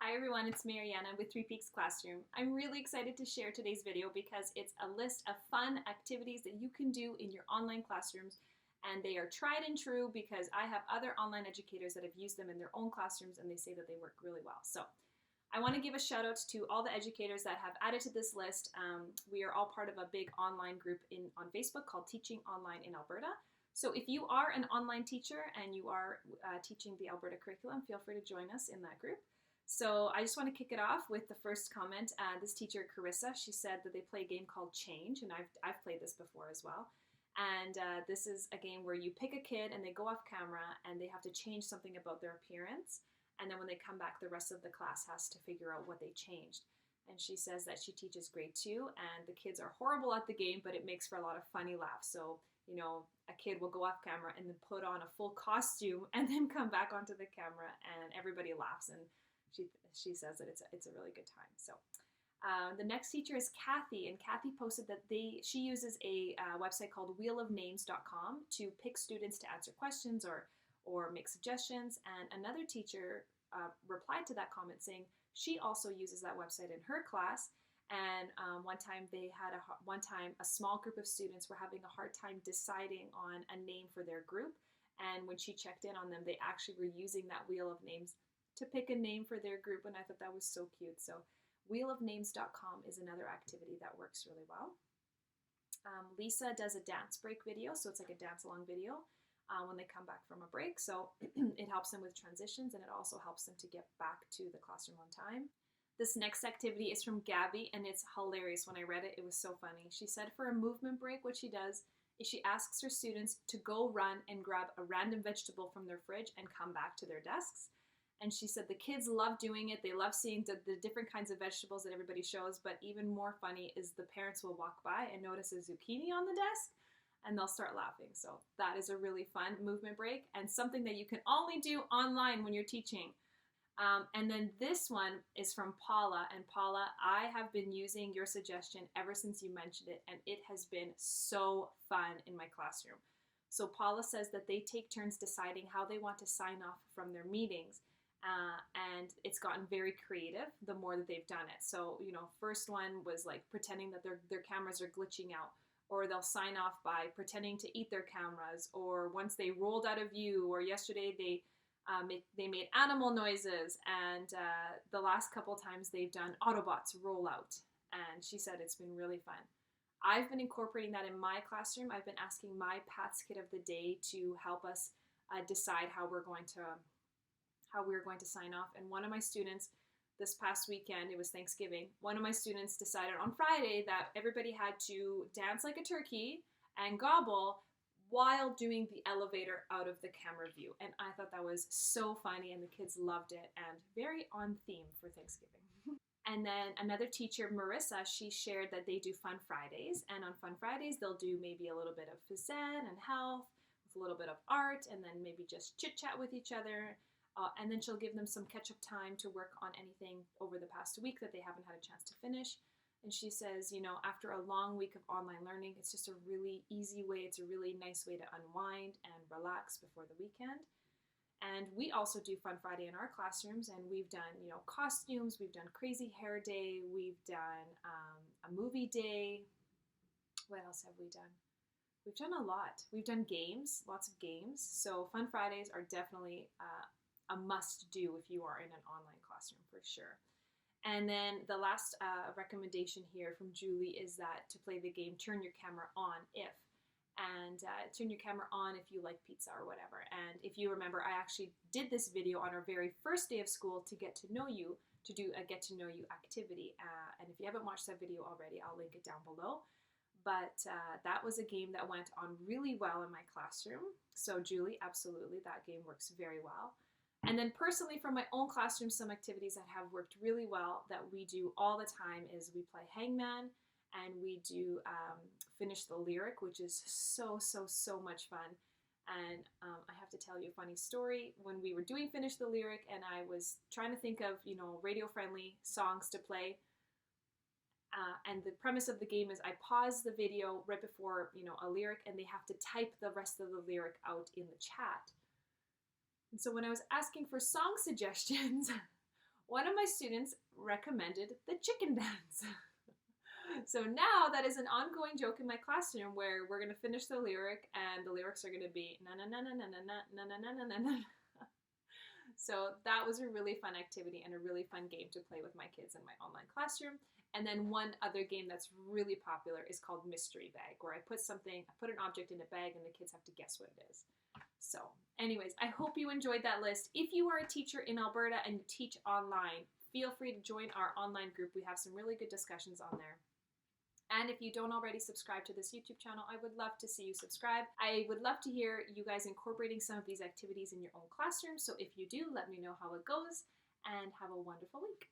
Hi everyone, it's Mariana with Three Peaks Classroom. I'm really excited to share today's video because it's a list of fun activities that you can do in your online classrooms, and they are tried and true because I have other online educators that have used them in their own classrooms and they say that they work really well. So I want to give a shout out to all the educators that have added to this list. We are all part of a big online group on Facebook called Teaching Online in Alberta. So if you are an online teacher and you are teaching the Alberta curriculum, feel free to join us in that group. So I just want to kick it off with the first comment. This teacher, Carissa, she said that they play a game called Change, and I've played this before as well. And this is a game where you pick a kid and they go off camera and they have to change something about their appearance. And then when they come back, the rest of the class has to figure out what they changed. And she says that she teaches grade 2 and the kids are horrible at the game, but it makes for a lot of funny laughs. So, you know, a kid will go off camera and then put on a full costume and then come back onto the camera and everybody laughs. And she says that it's a really good time. So the next teacher is Kathy, and Kathy posted that she uses a website called wheelofnames.com to pick students to answer questions or make suggestions. And another teacher replied to that comment saying she also uses that website in her class. And one time a small group of students were having a hard time deciding on a name for their group. And when she checked in on them, they actually were using that Wheel of Names to pick a name for their group, and I thought that was so cute. So wheelofnames.com is another activity that works really well. Lisa does a dance break video, so it's like a dance along video when they come back from a break. So it helps them with transitions, and it also helps them to get back to the classroom on time. This next activity is from Gabby, and it's hilarious. When I read it, it was so funny. She said for a movement break, what she does is she asks her students to go run and grab a random vegetable from their fridge and come back to their desks. And she said the kids love doing it. They love seeing the different kinds of vegetables that everybody shows. But even more funny is the parents will walk by and notice a zucchini on the desk and they'll start laughing. So that is a really fun movement break and something that you can only do online when you're teaching. And then this one is from Paula. And Paula, I have been using your suggestion ever since you mentioned it. And it has been so fun in my classroom. So Paula says that they take turns deciding how they want to sign off from their meetings. And it's gotten very creative the more that they've done it. So, you know, first one was like pretending that their cameras are glitching out, or they'll sign off by pretending to eat their cameras, or once they rolled out of view, or yesterday they made animal noises, and the last couple times they've done Autobots rollout. And she said it's been really fun. I've been incorporating that in my classroom. I've been asking my PATS kid of the day to help us decide how we're going to sign off. And one of my students this past weekend, it was Thanksgiving, one of my students decided on Friday that everybody had to dance like a turkey and gobble while doing the elevator out of the camera view. And I thought that was so funny, and the kids loved it, and very on theme for Thanksgiving. And then another teacher, Marissa, she shared that they do Fun Fridays, and on Fun Fridays they'll do maybe a little bit of phys ed and health with a little bit of art, and then maybe just chit chat with each other. And then she'll give them some catch-up time to work on anything over the past week that they haven't had a chance to finish. And she says, you know, after a long week of online learning, it's just a really easy way, it's a really nice way to unwind and relax before the weekend. And we also do Fun Friday in our classrooms, and we've done, you know, costumes, we've done crazy hair day, we've done a movie day. What else have we done? We've done a lot. We've done games, lots of games. So Fun Fridays are definitely a must-do if you are in an online classroom, for sure. And then the last recommendation here from Julie is that to play the game Turn Your Camera On If. And turn your camera on if you like pizza or whatever. And if you remember, I actually did this video on our very first day of school to get to know you, to do a get to know you activity. And if you haven't watched that video already, I'll link it down below. But that was a game that went on really well in my classroom. So Julie, absolutely, that game works very well. And then personally from my own classroom, some activities that have worked really well that we do all the time is we play Hangman, and we do Finish the Lyric, which is so much fun. And I have to tell you a funny story. When we were doing Finish the Lyric and I was trying to think of, you know, radio-friendly songs to play, and the premise of the game is I pause the video right before, you know, a lyric, and they have to type the rest of the lyric out in the chat. And so when I was asking for song suggestions, One of my students recommended the chicken dance. So now that is an ongoing joke in my classroom where we're going to finish the lyric and the lyrics are going to be na na na na na na na na na na na na. So that was a really fun activity and a really fun game to play with my kids in my online classroom. And then one other game that's really popular is called Mystery Bag, where I put an object in a bag and the kids have to guess what it is. So anyways, I hope you enjoyed that list. If you are a teacher in Alberta and you teach online, feel free to join our online group. We have some really good discussions on there. And if you don't already subscribe to this YouTube channel, I would love to see you subscribe. I would love to hear you guys incorporating some of these activities in your own classroom. So if you do, let me know how it goes and have a wonderful week.